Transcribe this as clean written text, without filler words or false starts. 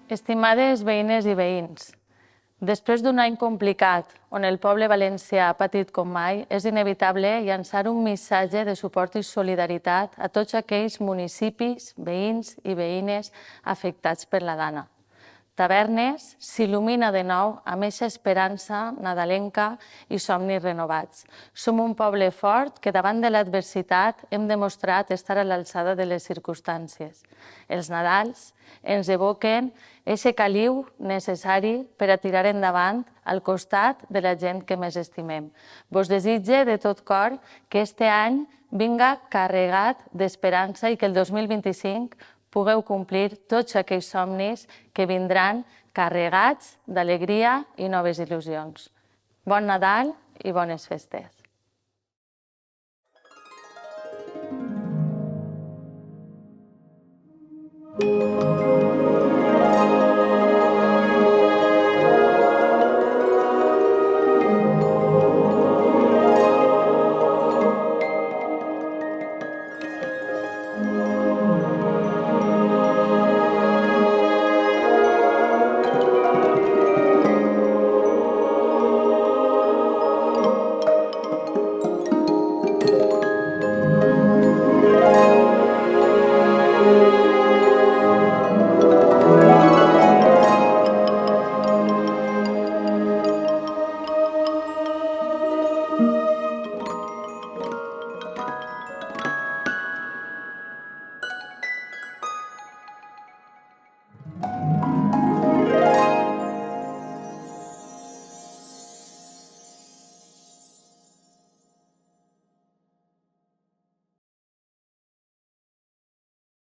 Estimades veïnes i veïns, després d'un any complicat on el poble valencià ha patit com mai, és inevitable llançar un missatge de suport i solidaritat a tots aquells municipis, veïns i veïnes afectats per la Dana. Tavernes s'il·lumina de nou amb eixa esperança nadalenca i somnis renovats. Som un poble fort que davant de l'adversitat hem demostrat estar a l'alçada de les circumstàncies. Els Nadals ens evoquen eixe caliu necessari per a tirar endavant al costat de la gent que més estimem. Vos desitge de tot cor que este any vinga carregat d'esperança i que el 2025 pugueu complir tots aquells somnis que vindran carregats d'alegria i noves il·lusions. Bon Nadal i bones festes. Thank you.